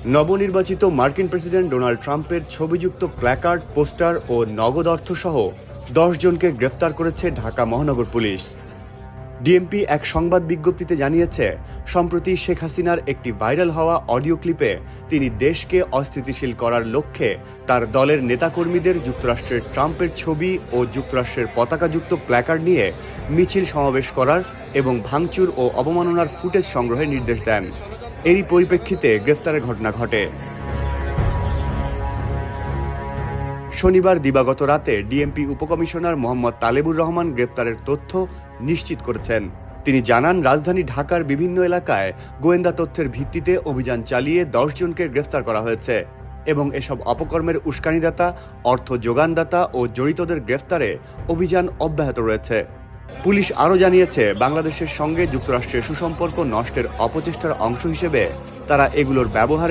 নবনির্বাচিত মার্কিন president Donald ট্রাম্পের ছবিযুক্ত প্ল্যাকার্ড, পোস্টার ও নগদ অর্থসহ 10 জনকে গ্রেফতার করেছে ঢাকা মহানগর পুলিশ। ডিএমপি এক সংবাদ বিজ্ঞপ্তিতে জানিয়েছে, সম্প্রতি শেখ হাসিনার একটি ভাইরাল হওয়া অডিও ক্লিপে তিনি দেশকে অস্থিতিশীল করার লক্ষ্যে তার দলের নেতাকর্মীদের যুক্তরাষ্ট্রের ট্রাম্পের ছবি ও যুক্তরাষ্ট্রের পতাকাযুক্ত প্ল্যাকার্ড নিয়ে মিছিল সমাবেশ করার এবং ভাঙচুর ও অবমাননার ফুটেজ সংগ্রহের নির্দেশ দেন। এরই পরিপ্রেক্ষিতে গ্রেফতারের ঘটনা ঘটে। শনিবার দিবাগত রাতে ডিএমপি উপকমিশনার মোহাম্মদ তালেবুর রহমান গ্রেপ্তারের তথ্য নিশ্চিত করেছেন। তিনি জানান, রাজধানী ঢাকার বিভিন্ন এলাকায় গোয়েন্দা তথ্যের ভিত্তিতে অভিযান চালিয়ে 10 জনকে গ্রেফতার করা হয়েছে এবং এসব অপকর্মের উস্কানিদাতা, অর্থ যোগানদাতা ও জড়িতদের গ্রেফতারে অভিযান অব্যাহত রয়েছে। পুলিশ আরও জানিয়েছে, বাংলাদেশের সঙ্গে যুক্তরাষ্ট্রের সুসম্পর্ক নষ্টের অপচেষ্টার অংশ হিসেবে তারা এগুলোর ব্যবহার